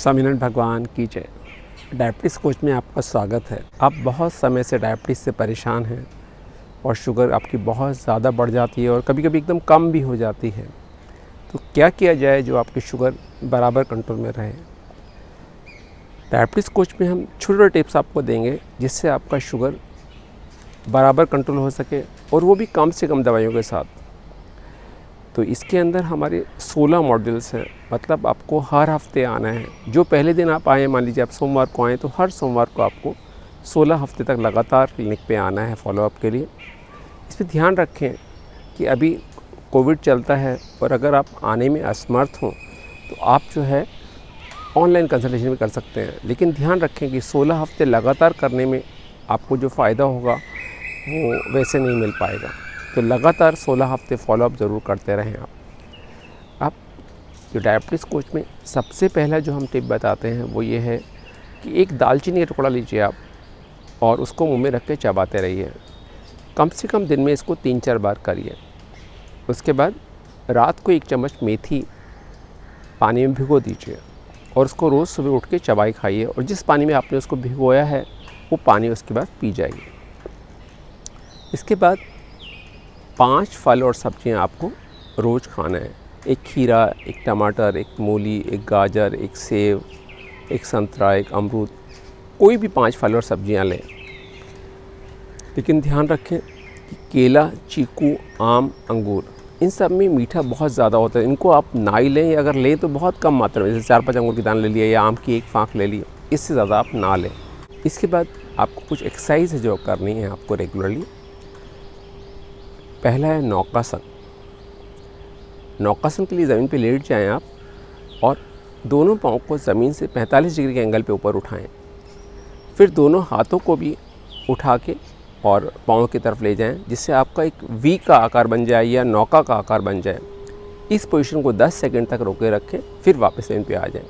स्वामीनारायण भगवान की जय। डायबिटीज़ कोच में आपका स्वागत है। आप बहुत समय से डायबिटीज़ से परेशान हैं और शुगर आपकी बहुत ज़्यादा बढ़ जाती है और कभी कभी एकदम कम भी हो जाती है। तो क्या किया जाए जो आपकी शुगर बराबर कंट्रोल में रहे। डायबिटीज़ कोच में हम छोटे छोटे टिप्स आपको देंगे जिससे आपका शुगर बराबर कंट्रोल हो सके और वो भी कम से कम दवाइयों के साथ। तो इसके अंदर हमारे 16 मॉड्यूल्स हैं, मतलब आपको हर हफ्ते आना है। जो पहले दिन आप आए, मान लीजिए आप सोमवार को आएँ, तो हर सोमवार को आपको 16 हफ्ते तक लगातार क्लिनिक पे आना है फॉलोअप के लिए। इस पर ध्यान रखें कि अभी कोविड चलता है और अगर आप आने में असमर्थ हों तो आप जो है ऑनलाइन कंसल्टेशन भी कर सकते हैं, लेकिन ध्यान रखें कि 16 हफ्ते लगातार करने में आपको जो फ़ायदा होगा वो वैसे नहीं मिल पाएगा। तो लगातार 16 हफ्ते फॉलोअप ज़रूर करते रहें। आप जो डायबिटीज़ कोच में सबसे पहला जो हम टिप बताते हैं वो ये है कि एक दालचीनी का टुकड़ा लीजिए आप और उसको मुंह में रख के चबाते रहिए। कम से कम दिन में इसको 3-4 बार करिए। उसके बाद रात को 1 चम्मच मेथी पानी में भिगो दीजिए और उसको रोज़ सुबह उठ के चबाई खाइए और जिस पानी में आपने उसको भिगोया है वो पानी उसके बाद पी जाइए। इसके बाद 5 फल और सब्जियां आपको रोज़ खाना है। एक खीरा, एक टमाटर, एक मूली, एक गाजर, एक सेब, एक संतरा, एक अमरूद, कोई भी 5 फल और सब्जियां लें। लेकिन ध्यान रखें कि केला, चीकू, आम, अंगूर, इन सब में मीठा बहुत ज़्यादा होता है। इनको आप ना ही लें, अगर लें तो बहुत कम मात्रा में, जैसे 4-5 अंगूर की दाना ले लिया या आम की 1 फाँक ले ली, इससे ज़्यादा आप ना लें। इसके बाद आपको कुछ एक्सरसाइज है जो करनी है आपको रेगुलरली। पहला है नौकासन। नौकासन के लिए ज़मीन पे लेट जाएं आप और दोनों पाँव को ज़मीन से 45 डिग्री के एंगल पे ऊपर उठाएं। फिर दोनों हाथों को भी उठा के और पाँव की तरफ ले जाएं, जिससे आपका एक वी का आकार बन जाए या नौका का आकार बन जाए। इस पोजीशन को 10 सेकंड तक रोके रखें, फिर वापस ज़मीन पे आ जाएं।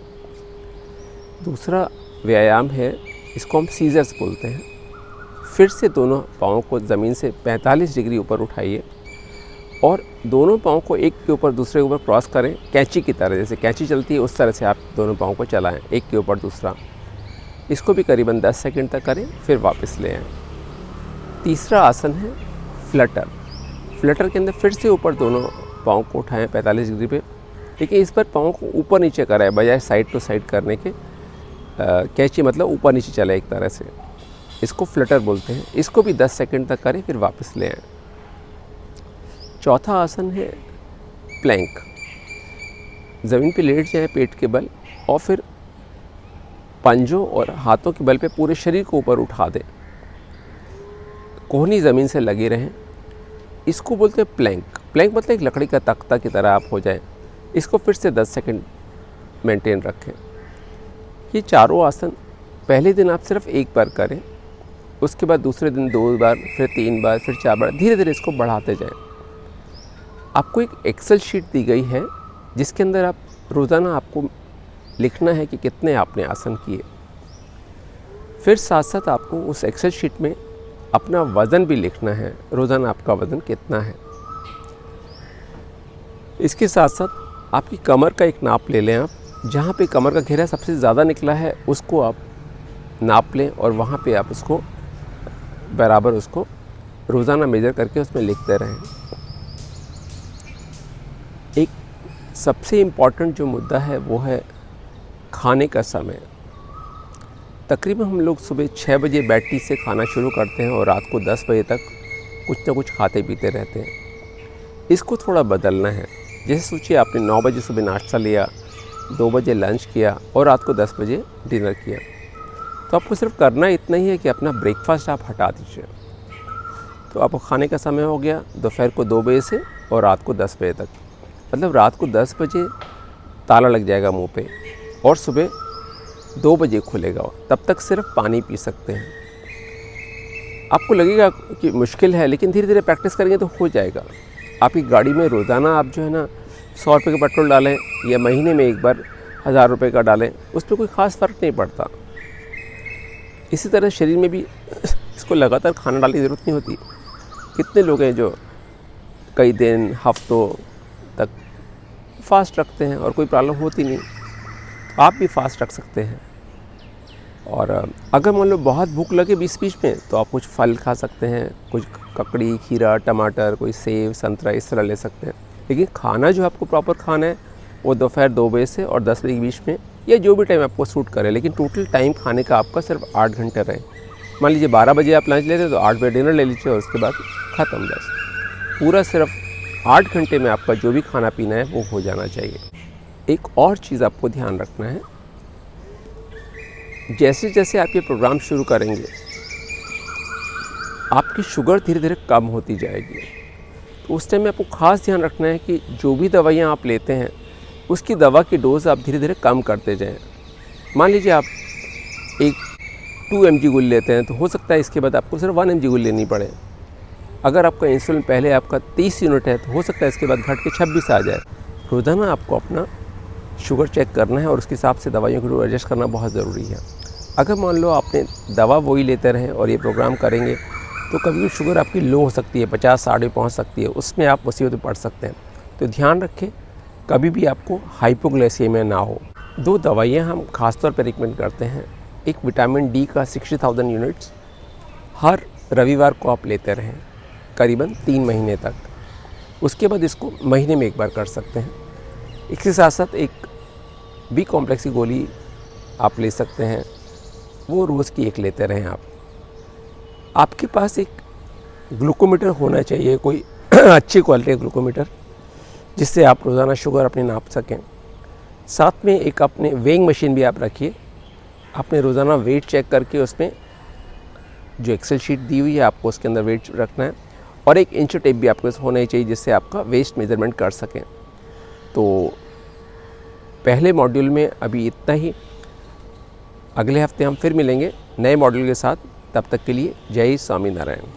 दूसरा व्यायाम है, इसको हम सीजर्स बोलते हैं। फिर से दोनों पाँव को ज़मीन से 45 डिग्री ऊपर उठाइए और दोनों पाँव को एक के ऊपर दूसरे के ऊपर क्रॉस करें, कैंची की तरह। जैसे कैंची चलती है उस तरह से आप दोनों पाँव को चलाएं, एक के ऊपर दूसरा। इसको भी करीबन 10 सेकंड तक करें, फिर वापस ले आएँ। तीसरा आसन है फ्लटर। फ्लटर के अंदर फिर से ऊपर दोनों पाँव को उठाएँ 45 डिग्री पे, लेकिन इस पर पाँव को ऊपर नीचे कराएं बजाय साइड टू साइड करने के। कैंची मतलब ऊपर नीचे चले एक तरह से, इसको फ्लटर बोलते हैं। इसको भी 10 सेकंड तक करें, फिर वापस ले आएं। चौथा आसन है प्लैंक। ज़मीन पे लेट जाएं पेट के बल और फिर पंजों और हाथों के बल पे पूरे शरीर को ऊपर उठा दें। कोहनी ज़मीन से लगे रहें। इसको बोलते हैं प्लैंक। प्लैंक मतलब एक लकड़ी का तख्ता की तरह आप हो जाएं। इसको फिर से 10 सेकंड मेंटेन रखें। ये चारों आसन पहले दिन आप सिर्फ 1 बार करें, उसके बाद दूसरे दिन 2 बार, फिर 3 बार, फिर 4 बार, धीरे धीरे इसको बढ़ाते जाएं। आपको एक एक्सेल शीट दी गई है जिसके अंदर आप रोज़ाना आपको लिखना है कि कितने आपने आसन किए। फिर साथ साथ आपको उस एक्सेल शीट में अपना वज़न भी लिखना है, रोज़ाना आपका वज़न कितना है। इसके साथ साथ आपकी कमर का एक नाप ले लें आप। जहाँ पे कमर का घेरा सबसे ज़्यादा निकला है उसको आप नाप लें और वहाँ पे आप उसको बराबर उसको रोज़ाना मेज़र करके उसमें लिखते रहें। एक सबसे इम्पॉर्टेंट जो मुद्दा है वो है खाने का समय। तकरीबन हम लोग सुबह 6 बजे बैटरी से खाना शुरू करते हैं और रात को 10 बजे तक कुछ ना कुछ खाते पीते रहते हैं। इसको थोड़ा बदलना है। जैसे सोचिए आपने 9 बजे सुबह नाश्ता लिया, 2 बजे लंच किया और रात को 10 बजे डिनर किया, तो आपको सिर्फ करना इतना ही है कि अपना ब्रेकफास्ट आप हटा दीजिए। तो आपको खाने का समय हो गया दोपहर को 2 बजे से और रात को 10 बजे तक। मतलब रात को 10 बजे ताला लग जाएगा मुंह पे और सुबह 2 बजे खुलेगा। तब तक सिर्फ पानी पी सकते हैं। आपको लगेगा कि मुश्किल है, लेकिन धीरे धीरे प्रैक्टिस करेंगे तो हो जाएगा। आपकी गाड़ी में रोज़ाना आप जो है ना 100 रुपये का पेट्रोल डालें या महीने में एक बार 1000 रुपये का डालें, उस पर कोई ख़ास फ़र्क नहीं पड़ता। इसी तरह शरीर में भी इसको लगातार खाना डालने की ज़रूरत नहीं होती। कितने लोग हैं जो कई दिन, हफ्तों तक फास्ट रखते हैं और कोई प्रॉब्लम होती नहीं। आप भी फास्ट रख सकते हैं। और अगर मान लो बहुत भूख लगे बीच बीच में, तो आप कुछ फल खा सकते हैं, कुछ ककड़ी, खीरा, टमाटर, कोई सेब, संतरा इस तरह ले सकते हैं। लेकिन खाना जो आपको प्रॉपर खाना है वो दोपहर 2 बजे से और 10 बजे के बीच में, या जो भी टाइम आपको सूट करे, लेकिन टोटल टाइम खाने का आपका सिर्फ 8 घंटे रहे। मान लीजिए 12 बजे आप लंच लेते हैं तो 8 बजे डिनर ले लीजिए और उसके बाद ख़त्म। बस पूरा सिर्फ 8 घंटे में आपका जो भी खाना पीना है वो हो जाना चाहिए। एक और चीज़ आपको ध्यान रखना है, जैसे जैसे आप ये प्रोग्राम शुरू करेंगे आपकी शुगर धीरे धीरे कम होती जाएगी। तो उस टाइम में आपको ख़ास ध्यान रखना है कि जो भी दवाइयाँ आप लेते हैं उसकी दवा की डोज़ आप धीरे धीरे कम करते जाएं। मान लीजिए आप एक 2 mg गोली लेते हैं तो हो सकता है इसके बाद आपको सिर्फ 1 mg गोली लेनी पड़े। अगर आपका इंसुलिन पहले आपका 30 यूनिट है तो हो सकता है इसके बाद घट के 26 आ जाए। रोज़ाना आपको अपना शुगर चेक करना है और उसके हिसाब से दवाइयों को एडजस्ट करना बहुत ज़रूरी है। अगर मान लो आपने दवा वही लेते रहें और ये प्रोग्राम करेंगे तो कभी भी शुगर आपकी लो हो सकती है, 50-60 पे पहुँच सकती है, उसमें आप मुसीबत में पड़ सकते हैं। तो ध्यान रखें कभी भी आपको हाइपोग्लाइसेमिया ना हो। 2 दवाइयाँ हम खासतौर पर रिकमेंड करते हैं। एक विटामिन डी का 60,000 यूनिट्स हर रविवार को आप लेते रहें करीबन 3 महीने तक। उसके बाद इसको महीने में एक बार कर सकते हैं। इसके साथ साथ एक बी कॉम्प्लेक्स की गोली आप ले सकते हैं, वो रोज़ की 1 लेते रहें आप। आपके पास एक ग्लूकोमीटर होना चाहिए, कोई अच्छी क्वालिटी का ग्लूकोमीटर, जिससे आप रोज़ाना शुगर अपनी नाप सकें। साथ में एक अपने वेइंग मशीन भी आप रखिए। आपने रोज़ाना वेट चेक करके उसमें जो एक्सेल शीट दी हुई है आपको उसके अंदर वेट रखना है, और एक इंच टेप भी आपके पास होना ही चाहिए जिससे आपका वेस्ट मेजरमेंट कर सकें। तो पहले मॉड्यूल में अभी इतना ही। अगले हफ्ते हम फिर मिलेंगे नए मॉड्यूल के साथ। तब तक के लिए जय स्वामीनारायण।